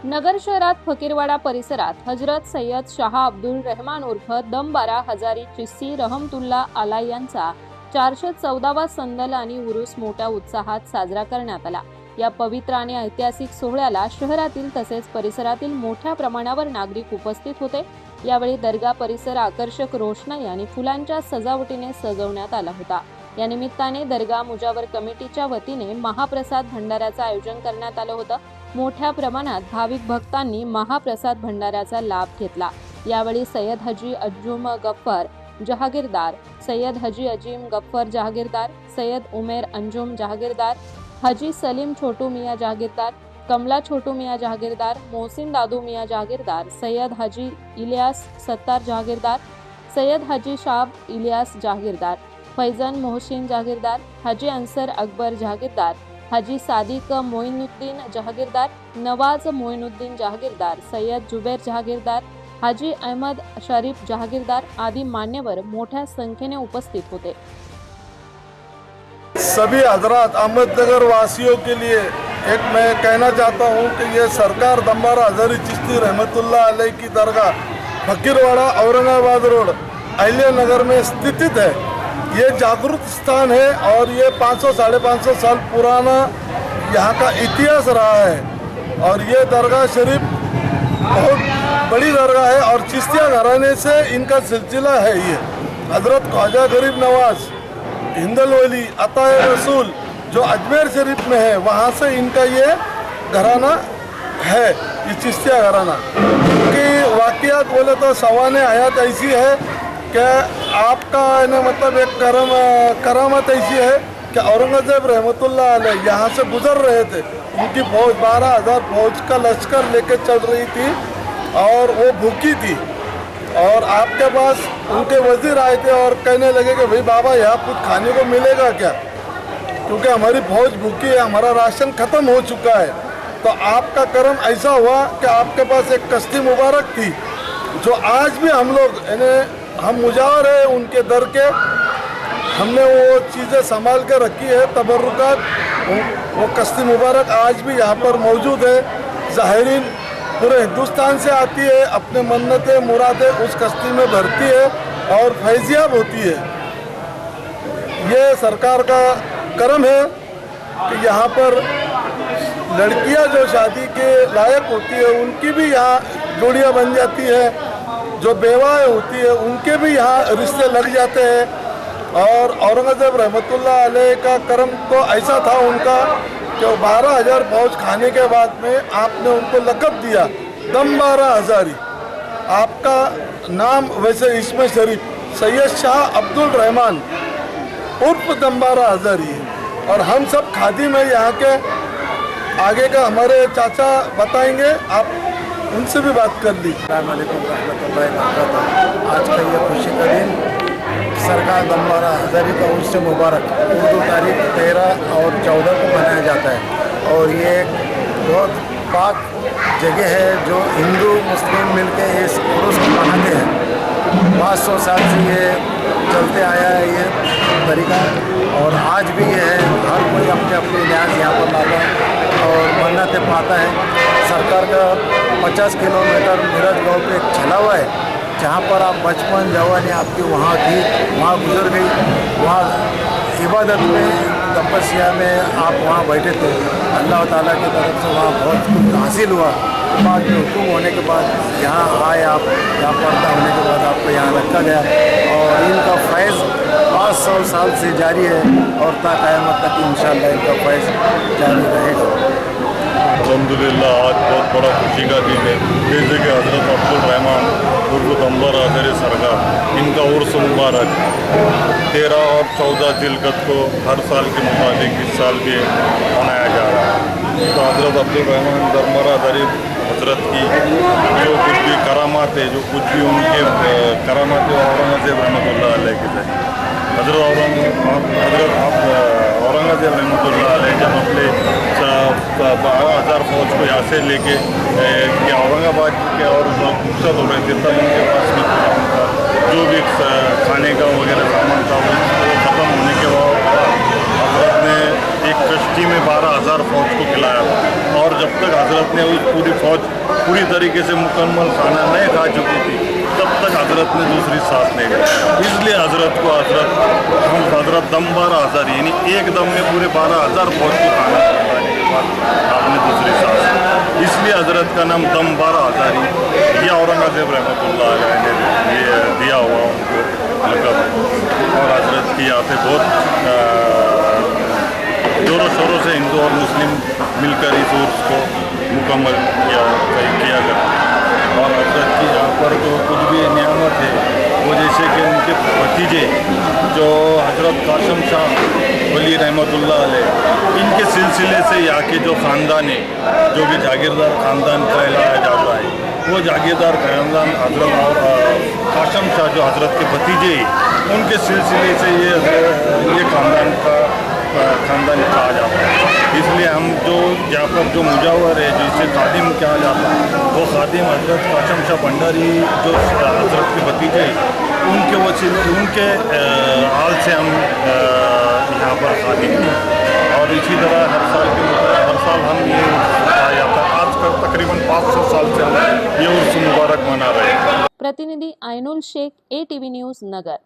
नगर शहरात फकीरवाडा परिसरात हजरत सय्यद शाह अब्दुल रहमान उर्फ दम 12 हजारी चिश्ती रहमतुल्ला आलाय यांचा 414वा संदल आणि उरूस मोठ्या उत्साहात साजरा करण्यात आला। या पवित्र आणि ऐतिहासिक सोहळ्याला शहरातील तसेच परिसरातील मोठ्या प्रमाणावर नागरिक उपस्थित होते। यावेळी दर्गा परिसर आकर्षक रोषणाई आणि फुलांच्या सजावटीने सजवण्यात आला होता। या निमित्ताने दर्गा मुजावर कमिटीच्या वतीने महाप्रसाद भंडाऱ्याचं आयोजन करण्यात आलं होतं। मोठ्या प्रमाणात भाविक भक्तांनी महाप्रसाद भंडाऱ्याचा लाभ घेतला। यावेळी सय्यद हाजी अज्जुम गफ्फर जहागीरदार, सय्यद हाजी अजीम गफ्फर जहागीरदार, सय्यद उमेर अंजुम जहागीरदार, हाजी सलीम छोटू मियाँ जहागीरदार, कमला छोटू मियाँ जहागीरदार, मोहसिन दादू मियाँ जहागीरदार, सय्यद हाजी इलियास सत्तार जहागीरदार, सय्यद हाजी शाब इलियास जहागीरदार, फैजन मोहसिन जहागीरदार, हाजी अंसर अकबर जहागीरदार, हाजी सादिक मोइनुद्दीन जहागीरदार, नवाज मोइनुद्दीन जहागीरदार, सय्यद जुबैर जहागीरदार, हाजी अहमद शरीफ जहागीरदार आदि मान्यवर मोठ्या संख्येने उपस्थित होते। सभी हजरात अहमदनगर वासियों के लिए एक मैं कहना चाहता हूँ कि ये सरकार दम 12 हजारी चिश्ती रहमतुल्लाह अलैह की दरगाह फकीरवाड़ा औरंगाबाद रोड अहिल्या नगर में स्थित है। ये जागरूक स्थान है और ये 500-550 साल पुराना यहाँ का इतिहास रहा है और ये दरगाह शरीफ बहुत बड़ी दरगाह है और चिश्तिया घराने से इनका सिलसिला है। ये हजरत ख्वाजा गरीब नवाज हिंदल वली अताए रसूल जो अजमेर शरीफ में है वहाँ से इनका ये घराना है, ये चिश्तिया घराना की वाक़ियात बोले तो सवाने हयात ऐसी है कि आपका ना मतलब एक करामत ऐसी है कि औरंगजेब रहमतुल्लाह अलैह यहाँ से गुजर रहे थे। उनकी फौज 12,000 फौज का लश्कर लेके चल रही थी और वो भूखी थी और आपके पास उनके वजीर आए थे और कहने लगे कि भाई बाबा यहाँ कुछ खाने को मिलेगा क्या, क्योंकि हमारी फौज भूखी है, हमारा राशन ख़त्म हो चुका है। तो आपका करम ऐसा हुआ कि आपके पास एक कश्ती मुबारक थी जो आज भी हम लोग हम मुजावर है उनके दर के, हमने वो चीज़ें संभाल के रखी है तबर्रुकात। वो कश्ती मुबारक आज भी यहाँ पर मौजूद है। ज़ाहिरीन पूरे हिंदुस्तान से आती है, अपने मन्नतें मुरादें उस कश्ती में भरती है और फैज़ियाब होती है। ये सरकार का करम है कि यहाँ पर लड़कियाँ जो शादी के लायक होती है उनकी भी यहाँ जोड़ियाँ बन जाती है, जो बेवाएँ होती है उनके भी यहाँ रिश्ते लग जाते हैं। और औरंगजेब रहमतुल्लाह अलैह का करम तो ऐसा था उनका कि 12,000 फौज खाने के बाद में आपने उनको लक़ब दिया दम 12 हजारी। आपका नाम वैसे इसमें शरीफ सैयद शाह अब्दुल रहमान उर्फ दम 12 हजारी है और हम सब खादिम है यहाँ के। आगे का हमारे चाचा बताएंगे, आप उनसे भी बात कर ली। अस्सलाम वालेकुम रहमतुल्लाहि व बरकातहू। आज का ये खुशी का दिन सरकार दम 12 हजारी का उर्स मुबारक उर्दू तारीख 13 और 14 को मनाया जाता है और ये एक बहुत पाक जगह है जो हिंदू मुस्लिम मिलके इस उर्स को मनाते हैं। 500 साल से ये चलते आया है ये तरीका और आज भी ये है। हर कोई अपने अपने न्याज यहाँ पर लाता है और मन्नतें पाता है। सरकार का 50 किलोमीटर मिरज गाँव पे एक चला हुआ है जहाँ पर आप बचपन जवानी आपकी वहाँ थी, वहाँ गुजर गई। वहाँ इबादत में तपस्या में आप वहाँ बैठे थे, अल्लाह ताला की तरफ से वहाँ बहुत कुछ हासिल हुआ। बाद में हुक्म होने के बाद यहाँ आए आप, यहाँ पर्दा होने के बाद आपको यहाँ रखा गया और इनका फैज़ 500 साल से जारी है और ता क़यामत तक इंशाअल्लाह इनका फैज़ जारी रहेगा। अल्हम्दुलिल्लाह आज बहुत बड़ा खुशी का दिन है। जैसे कि हज़रत अब्दुल रहमान उर्फ दम 12 हजारी सरकार इनका उर्स मुबारक 13 और 14 जिलकत को हर साल के मुताबिक इस साल भी मनाया जा रहा है। तो हज़रत अब्दुल रहमान दम 12 हजारी हजरत की जो कुछ भी करामात है, जो कुछ भी उनके करामात है औरंगजेब रहमतुल्लाह अलैह के थे। हजरत औरंगजेब रहमतुल्लाह अलैह जब अपने 12,000 फौज को यहाँ से लेके औरंगाबाद के और मुक़्सद हो रहे थे तब उनके पास में उनका जो भी खाने का वगैरह सामान था वो ख़त्म होने के बाद हजरत ने एक कश्ती में 12,000 फौज को खिलाया और जब तक हजरत ने उस पूरी फौज पूरी तरीके से मुकम्मल खाना नहीं खा चुकी थी, तब तक हजरत ने दूसरी सांस नहीं ली। इसलिए हजरत को हजरत दम 12,000 यानी एक दम में पूरे 12,000 फौज को खाना खिलाने के बाद आपने दूसरी सांस, इसलिए हजरत का नाम दम 12,000 ये औरंगजेब रहमतुल्लाह अलैह ने ये दिया हुआ उनको लक़ब। और हजरत की यहाँ पे बहुत जोरों शोरों से हिंदू और मुस्लिम मिलकर इस उर्स को मुकम्मल किया करते हैं। और हजरत की यहाँ पर तो कुछ भी नियामत है वो जैसे कि उनके भतीजे जो हजरत कासम शाह वली रहमतुल्लाह अलैह, इनके सिलसिले से यहाँ के जो ख़ानदान है जो कि जागीरदार ख़ानदान कहलाया जाता है, वो जागीरदार ख़ानदान हजरत और कासम शाह जो हजरत के भतीजे उनके सिलसिले से ये ख़ानदान कहा जाता है। इसलिए हम जो यहाँ पर जो मुजावर है जिसे खादिम कहा जाता है, वो खादिम हजरत कासम शाह भंडारी जो हजरत के भतीजे उनके वसीले उनके हाल से हम यहाँ पर खादिम हैं। और इसी तरह हर साल हम ये जाता है। आज कल तकरीबन 500 साल से हम ये उर्स मुबारक मना रहे हैं। प्रतिनिधी आयनुल शेख, ATV न्यूज, नगर।